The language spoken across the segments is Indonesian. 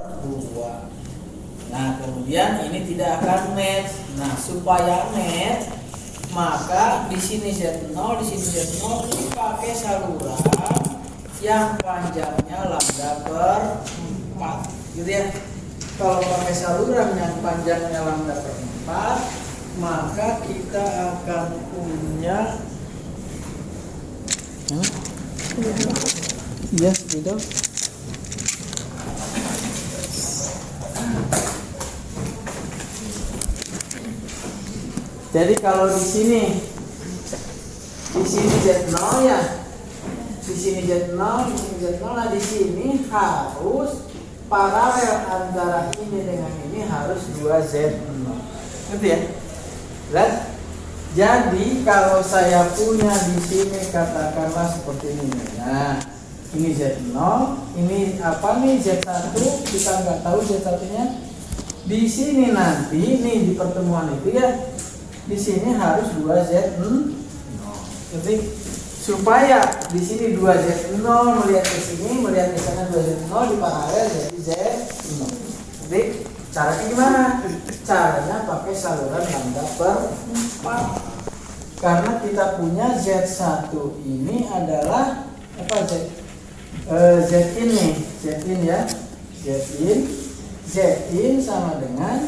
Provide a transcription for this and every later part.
2. Nah, kemudian ini tidak akan match. Nah, supaya match, maka di sini Z0, di sini Z0 dipakai saluran yang panjangnya lambda per 4. Gitu ya. Kalau pakai saluran yang panjangnya lambda per 4, maka kita akan punya yes, gitu. Jadi kalau di sini Z0 ya, di sini Z0, di sini Z0, nah di sini harus paralel antara ini dengan ini harus 2Z0. Ngerti ya? Lihat. Jadi kalau saya punya di sini katakanlah seperti ini. Nah, ini Z0, ini apa nih Z1? Kita nggak tahu Z1-nya. Di sini nanti nih di pertemuan itu ya, di sini harus 2Z0. Jadi supaya di sini 2Z0 melihat ke sini, melihat ke sana 2Z0 di paralel jadi Z0. Jadi caranya gimana? Caranya pakai saluran lambda per 4. Karena kita punya Z1 ini adalah apa Z-in nih, Z-in ya. Z-in sama dengan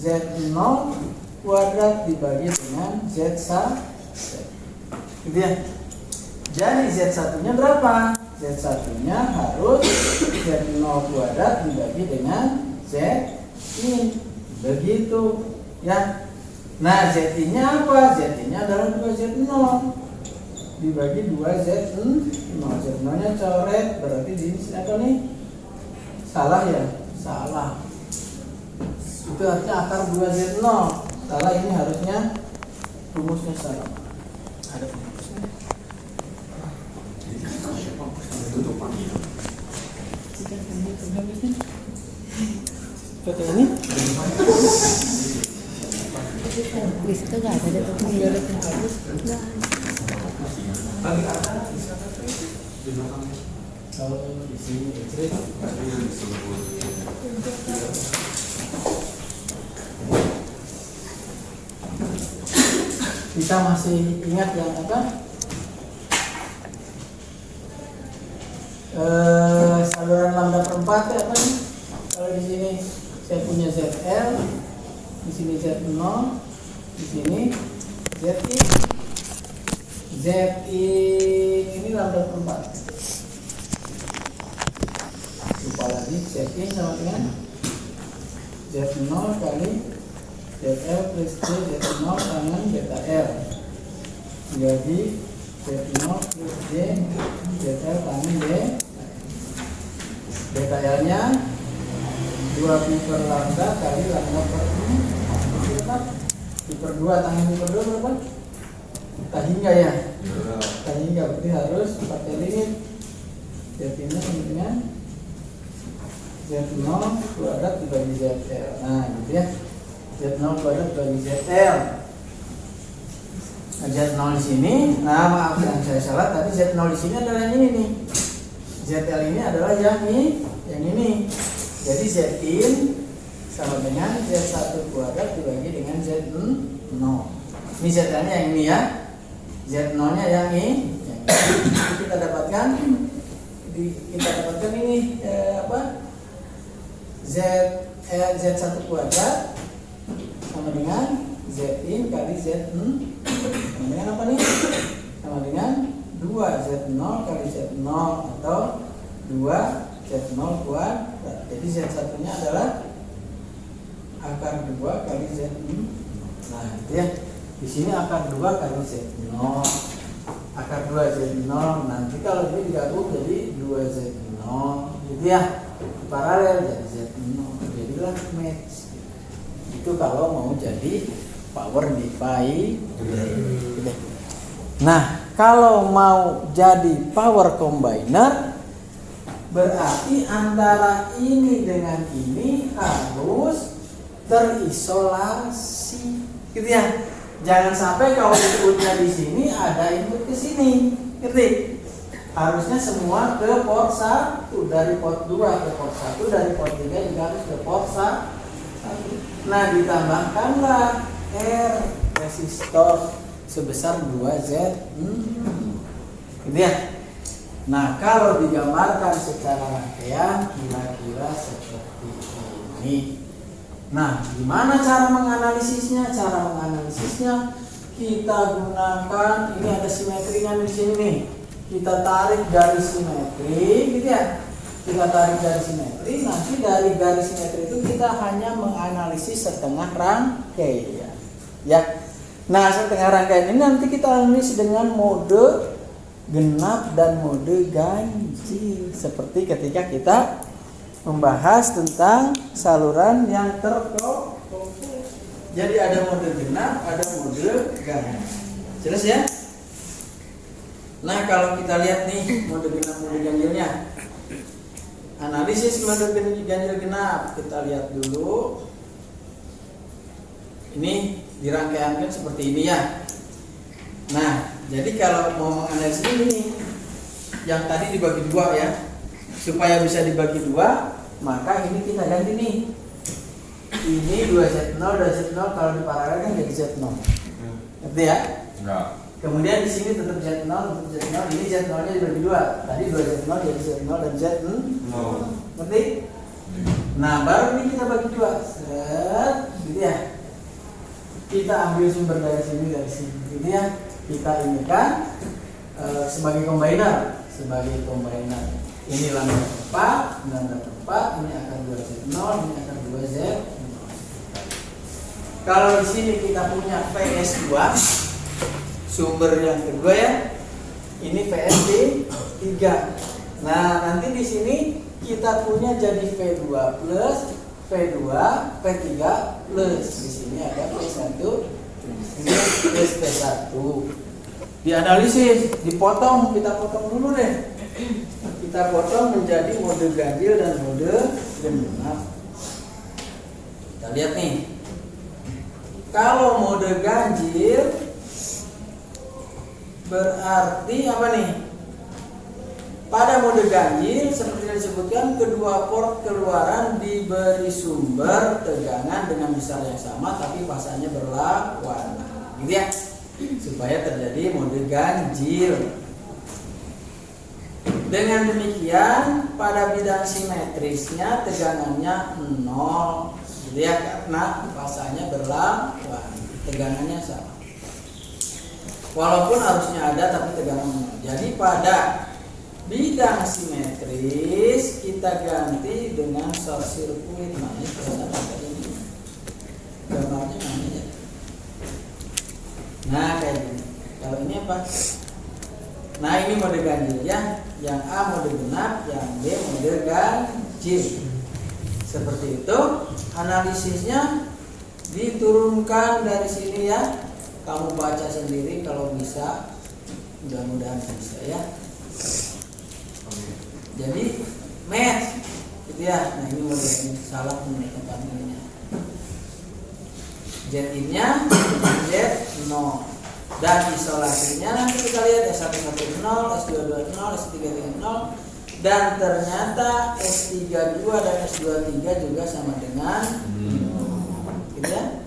Z0 kuadrat dibagi dengan Z1. Gitu ya. Jadi Z1-nya berapa? Z1-nya harus Z0 kuadrat dibagi dengan Z-in. Begitu ya. Nah, Z-nya apa? Z-nya adalah 2Z0 dibagi 2Z0. Z0-nya coret, berarti di sini apa nih? Salah ya? Salah. Itu artinya akar 2Z0. Salah, ini harusnya rumusnya salah. Ada rumusnya. Seperti ini. Di situ nggak ada tuh yang bagus. Kalau di sini kita masih ingat yang apa? Saluran lambda per 4 ya apa nih? Kalau di sini saya punya ZL, di sini Z0, di sini Z-in. Z-in ini lambda per 4. Lupa lagi, Z-in sama dengan Z0 kali ZL plus J Z0 dengan beta L. Jadi Z0 plus J ZL tangan D. Beta L-nya 2 pi per lambda kali lambda per 4. Pi per 2 tangan pi per 2 berapa? Tak hingga ya? Tak hingga, berarti harus pakai limit. Z-nya sama dengan Z0 kuadrat dibagi ZL. Nah, gitu ya. Z0 kuadrat bagi ZL. Nah, Z0 di sini. Nah, maaf yang saya salah tadi, Z0 di sini adalah yang ini nih. ZL ini adalah yang ini. Jadi Z-in sama dengan Z1 kuadrat dibagi dengan Z0. Ini ZL-nya yang ini ya. Z0-nya yang ini. Kita dapatkan ini Z1 kuadrat sama dengan Z-in kali Z0 sama dengan apa nih? Sama dengan 2Z0 kali Z0 atau 2Z0 kuadrat. Jadi Z1-nya adalah akar 2 kali Z0. Nah, itu ya. Di sini akar 2 kali Z0. Akar 2 Z0. Nanti kalau ini digabung jadi 2Z0. Gitu ya. Paralel jadi Z0. Jadilah match. Itu kalau mau jadi power divider. Nah, kalau mau jadi power combiner, berarti antara ini dengan ini harus terisolasi, gitu ya. Jangan sampai kalau inputnya di sini ada input ke sini, ngerti? harusnya semua ke port 1, dari port 2 ke port 1, dari port 3 juga harus ke port 1. Nah, ditambahkanlah R resistor sebesar 2Z. Gitu ya. Nah, kalau digambarkan secara rangkaian kira-kira seperti ini. Nah, gimana cara menganalisisnya? Cara menganalisisnya kita gunakan, ini ada simetrinya di sini nih. Kita tarik garis simetri, gitu ya. Kita tarik garis simetri. Nanti dari garis simetri itu kita hanya menganalisis setengah rangkaian. Ya. Nah, setengah rangkaian ini nanti kita analisis dengan mode genap dan mode ganjil, seperti ketika kita membahas tentang saluran yang terkoneksi. Jadi ada mode genap, ada mode ganjil. Jelas ya? Nah, kalau kita lihat nih mode genap, mode ganjilnya. Analisis mode ganjil genap, kita lihat dulu. Ini dirangkaikan seperti ini ya. Nah, jadi kalau mau menganalisis ini yang tadi dibagi dua ya, supaya bisa dibagi dua, maka ini kita ganti nih. Ini 2Z0, 2Z0 kalau diparalel kan jadi Z0. Ngerti ya? Enggak. Kemudian di sini tetap Z0, tetap Z0. Ini Z0-nya dibagi dua. Tadi 2Z0 jadi Z0 dan Z0. Ngerti? Nah, baru ini kita bagi dua. Set, gitu ya. Kita ambil sumber dari sini, gitu ya. Kita ini kan sebagai combiner, ini lambda tempat, ini akan 2Z0, ini akan 2Z. Kalau di sini kita punya VS2, sumber yang kedua ya, ini VS3. Nah, nanti di sini kita punya jadi V2 plus, V2, V3 plus. Di sini ada V1. Ini SP1 dianalisis, dipotong, kita potong dulu deh. Kita potong menjadi mode ganjil dan mode genap. Kita lihat nih. Kalau mode ganjil berarti apa nih? Pada mode ganjil seperti yang disebutkan, kedua port keluaran diberi sumber tegangan dengan besar yang sama tapi fasanya berlawanan, gitu ya, supaya terjadi mode ganjil. Dengan demikian pada bidang simetrisnya tegangannya 0, gitu ya, karena fasanya berlawanan, tegangannya sama. Walaupun harusnya ada tapi tegangannya 0. Jadi pada bidang simetris kita ganti dengan short circuit. Gambarnya mana ya? Nah, kayak gini. Kalau ini apa? Nah, ini mode ganjil ya. Yang A mode genap, yang B mode ganjil. Seperti itu. Analisisnya diturunkan dari sini ya. Kamu baca sendiri kalau bisa. Mudah-mudahan bisa ya. Jadi match, gitu ya. Nah, ini mode ini salah tempatnya. Z-nya Z0 dan isolasinya nanti kita lihat S110, S220, S330, dan ternyata S32 dan S23 juga sama dengan gitu ya.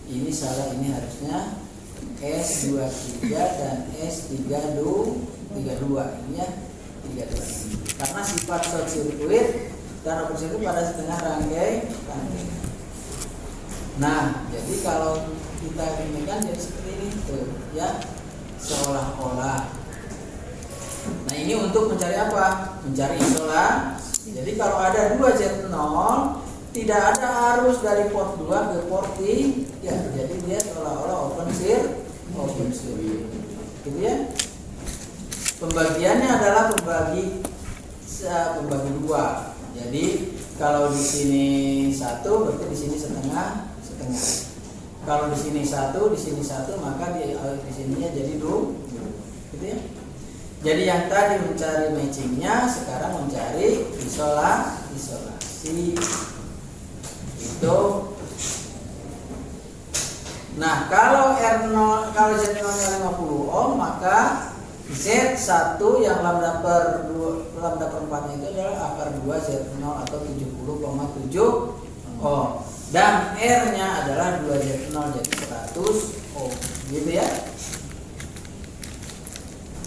Ini salah, ini harusnya S23 dan S32 ini ya. 32. Karena sifat short circuit dan open circuit pada setengah rangkaian. Nah, jadi kalau kita ini kan jadi seperti ini tuh, ya, seolah-olah. Nah, ini untuk mencari apa? Mencari isolasi. Jadi kalau ada 2Z0, tidak ada arus dari port 2 ke port 3, ya, jadi dia seolah-olah open circuit. Gitu ya. Pembagiannya adalah pembagi dua. Jadi kalau di sini 1, berarti di sini setengah. Kalau di sini 1, di sini 1, maka di sininya jadi 2. Gitu ya. Jadi yang tadi mencari matchingnya, sekarang mencari isolasi. Itu. Nah, kalau Z0 nya 50 ohm, maka Z1 yang lambda per 4 itu adalah akar 2 Z0 atau 70,7 ohm. Dan R-nya adalah 2Z0 jadi 100 ohm. Gitu ya.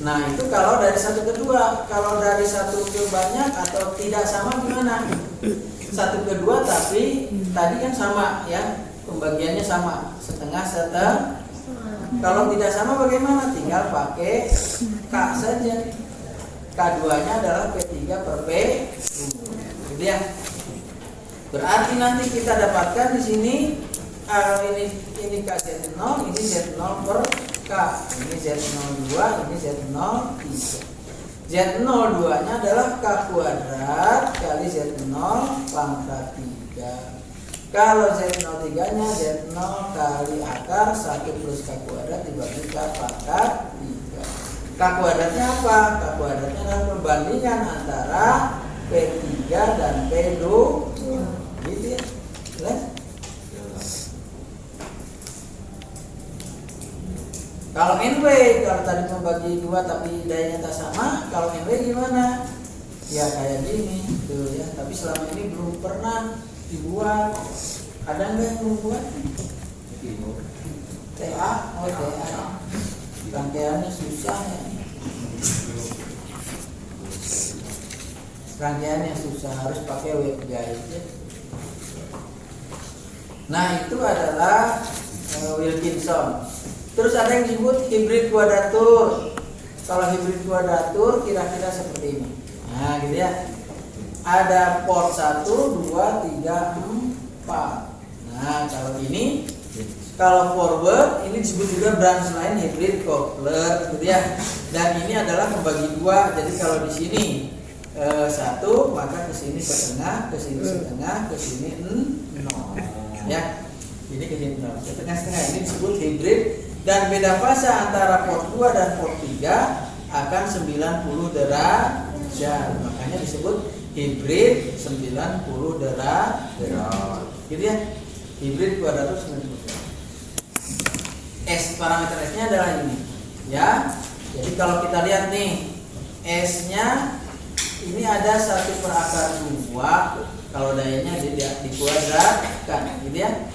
Nah, itu kalau dari satu ke dua. Kalau dari satu ke banyak atau tidak sama gimana? Satu ke dua tapi tadi kan sama ya. Pembagiannya sama, setengah. Kalau tidak sama bagaimana? Tinggal pakai K saja. K2-nya adalah P3 per P. Gitu ya. Berarti nanti kita dapatkan di sini ini KZ0, ini Z0 per K. Ini Z02, ini Z03. Z02-nya adalah K kuadrat kali Z0 pangkat 3. Kalau Z03-nya Z0 kali akar 1 plus K kuadrat dibagi K pangkat 3. K kuadratnya apa? K kuadratnya adalah perbandingan antara P3 dan P2. Gitu ya. Jelas? Kalau NW, kalau tadi membagi 2 tapi dayanya tak sama, kalau NW gimana? Ya kayak gini tuh ya, tapi selama ini belum pernah dibuat. Ada nggak yang membuat? TA, oh TA. Rangkaiannya susah ya. Rangkaiannya susah, harus pakai waveguide. Nah itu adalah Wilkinson. Terus ada yang disebut hibrid kuadratur. Kalau hibrid kuadratur kira-kira seperti ini. Nah gitu ya. Ada port 1, 2, 3, 4. Nah kalau ini, kalau forward ini disebut juga branch line hybrid coupler, gitu ya. Dan ini adalah membagi 2. Jadi kalau di sini 1, maka ke sini setengah, ke sini setengah, ke sini 0. Ya. Ini ke sini 0. Setengah-setengah ini disebut hybrid. Dan beda fase antara port 2 dan port 3 akan 90 derajat. Makanya disebut hibrid 90 derajat. Gitu ya. Hibrid kuadratur 90 derajat. S parameter S-nya adalah ini. Ya. Jadi kalau kita lihat nih, S-nya ini ada 1 per akar 2. Kalau dayanya dikuadratkan, gitu ya.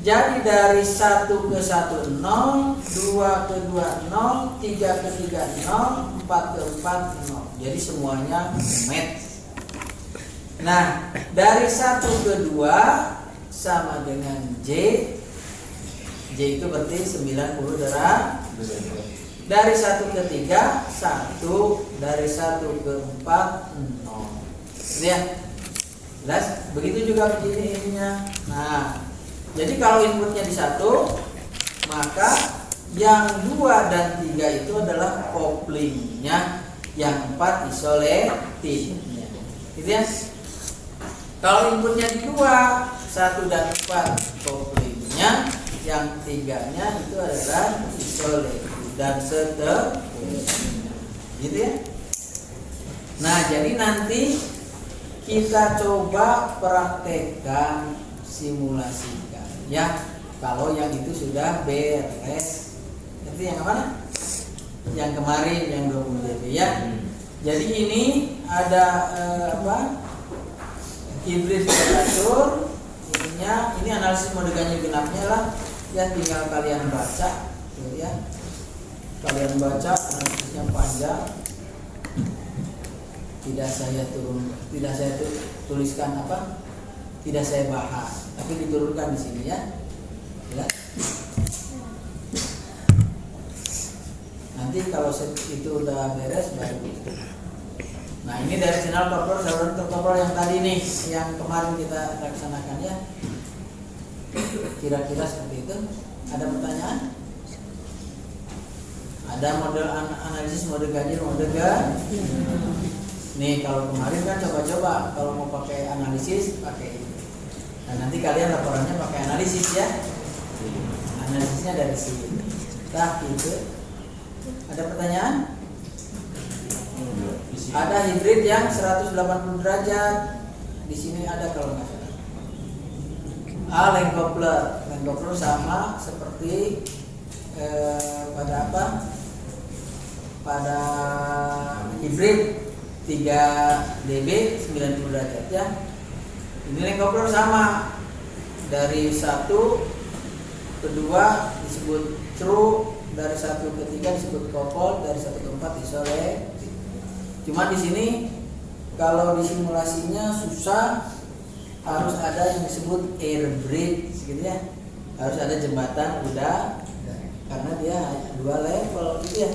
Jadi dari 1 ke 1 0, 2 ke 2 0, 3 ke 3 0, 4 ke 4 0. Jadi semuanya match. Nah, dari 1 ke 2 sama dengan J. J itu berarti 90 derajat. Dari 1 ke 3 1, dari 1 ke 4 0. Ya. Jelas? Begitu juga begini ininya. Nah, jadi kalau inputnya di 1, maka yang 2 dan 3 itu adalah couplingnya, yang 4 isolatifnya. Gitu ya? Kalau inputnya di 2, 1 dan 4 couplingnya, yang 3-nya itu adalah isolatif dan seterusnya. Gitu ya? Nah, jadi nanti kita coba praktekkan, simulasikan. Ya, kalau yang itu sudah beres. Itu yang mana? Yang kemarin yang 20 dB ya. Jadi ini ada hibrid kuadratur. Ini analisis mode ganjil genapnya lah. Ya tinggal kalian baca, tuh ya. Kalian baca, analisisnya panjang. Tidak saya tuliskan apa? Tidak saya bahas, tapi diturunkan di sini ya. Jelas? Nanti kalau itu udah beres baru. Nah ini dari sinyal coupler, saluran coupler yang tadi nih, yang kemarin kita laksanakan ya. Kira-kira seperti itu. Ada pertanyaan? Ada model analisis mode ganjil, mode ganjil. Nih kalau kemarin kan coba-coba kalau mau pakai analisis pakai ini. Nah nanti kalian laporannya pakai analisis ya. Analisisnya dari sini. Nah gitu. Ada pertanyaan? Ada hibrid yang 180 derajat. Di sini ada kalau nggak salah. Lane coupler. Lane coupler sama seperti pada apa? pada hybrid 3 dB 90 derajat ya. Ini link coupler sama, dari 1 ke 2 disebut true, dari 1 ke 3 disebut couple, dari 1 ke 4 isolate. Cuma di sini kalau di simulasinya susah, harus ada yang disebut air bridge gitu ya, harus ada jembatan udara karena dia 2 level gitu ya,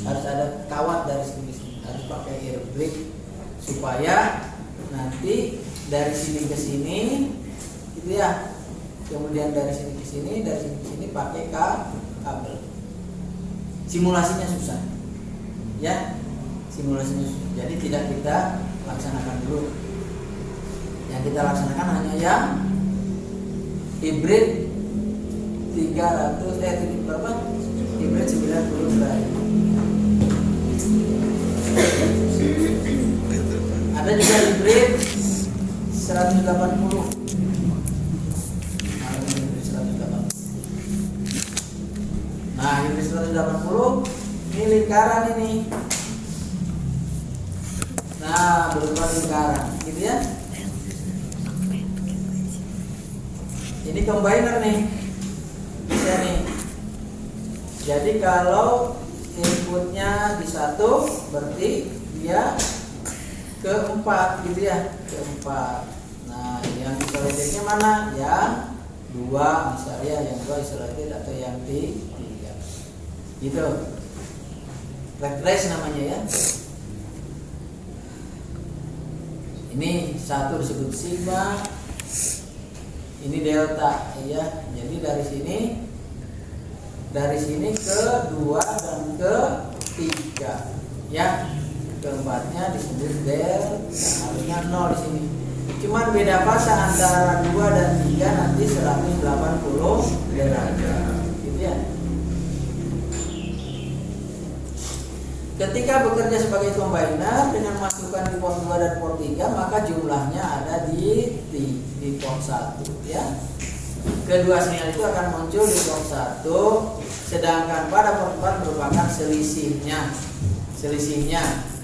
harus ada kawat dari sini, harus pakai air bridge supaya nanti dari sini ke sini gitu ya, kemudian dari sini ke sini, dari sini ke sini pakai kabel. Simulasinya susah ya, simulasinya susah, jadi tidak kita laksanakan dulu. Yang kita laksanakan hanya yang hybrid 300 berapa? Hybrid 90 derajat. Ada juga hybrid 180. Nah, hybrid 180 ini lingkaran ini. Nah, berupa lingkaran, gitu ya. Ini combiner nih, bisa nih. Jadi kalau inputnya di 1, berarti dia ke 4 gitu ya, ke 4. Nah, yang isolated-nya mana? Yang 2 misalnya, yang 2 isolated atau yang 3 gitu. Red race namanya ya. Ini 1 disebut sigma, ini delta ya. Jadi dari sini ke 2 dan ke 3 ya. Keempatnya disebut delta, harusnya 0 di sini. Cuman beda fase antara 2 dan 3 nanti 180 derajat gitu ya. Ketika bekerja sebagai combiner dengan masukkan di port 2 dan port 3, maka jumlahnya ada di port 1 ya. Kedua sinyal itu akan muncul di port 1, sedangkan pada port 4 merupakan selisihnya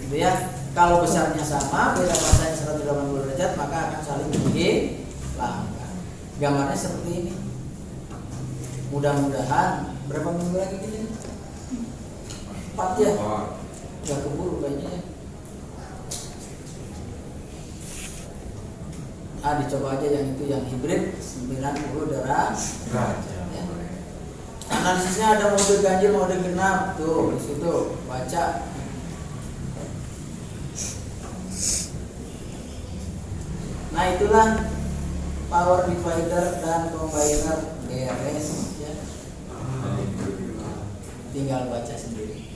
gitu ya. Kalau besarnya sama, beda fasanya 180 derajat, maka akan saling menghilangkan. Gambarnya seperti ini. Mudah-mudahan berapa minggu lagi ini? 4 ya. Gak keburu kayaknya ya. Dicoba aja yang itu, yang hybrid 90 derajat ya. Analisisnya ada mode ganjil, mode genap tuh di situ, baca. Nah, itulah power divider dan combiner GRS ya. Tinggal baca sendiri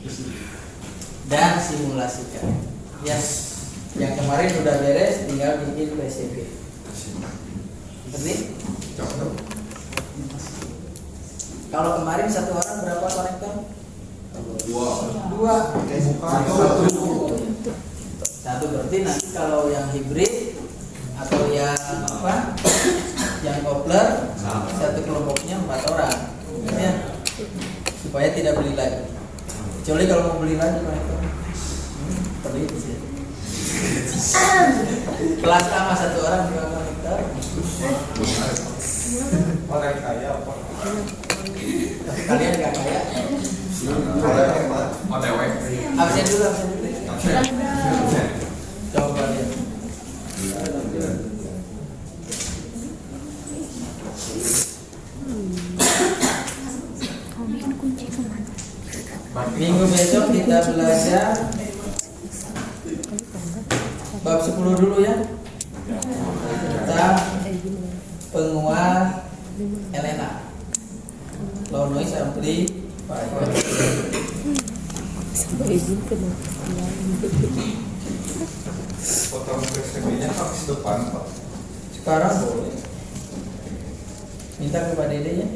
dan simulasikan. Yes. Yang kemarin sudah beres, tinggal bikin PCB. Seperti? Kalau kemarin satu orang berapa konektor? 2. Satu berarti nanti kalau yang hybrid atau yang apa? Yang coupler, satu kelompoknya 4 orang. Ya. Supaya tidak beli lagi. Kecuali kalau mau beli lagi konektor. Seperti itu sih. Kelas sama 1 orang 2 konektor. Orang kaya apa? Kalian nggak kaya? OTW. Absen dulu. Coba lihat. Minggu besok kita belajar bab 10 dulu ya. Tentang penguat Elena. Low noise amplifier. Izin ke Potong PCB-nya habis depan, Pak. Sekarang boleh. Minta kepada Dede ya.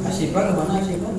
Asyifa kemana Asyifa?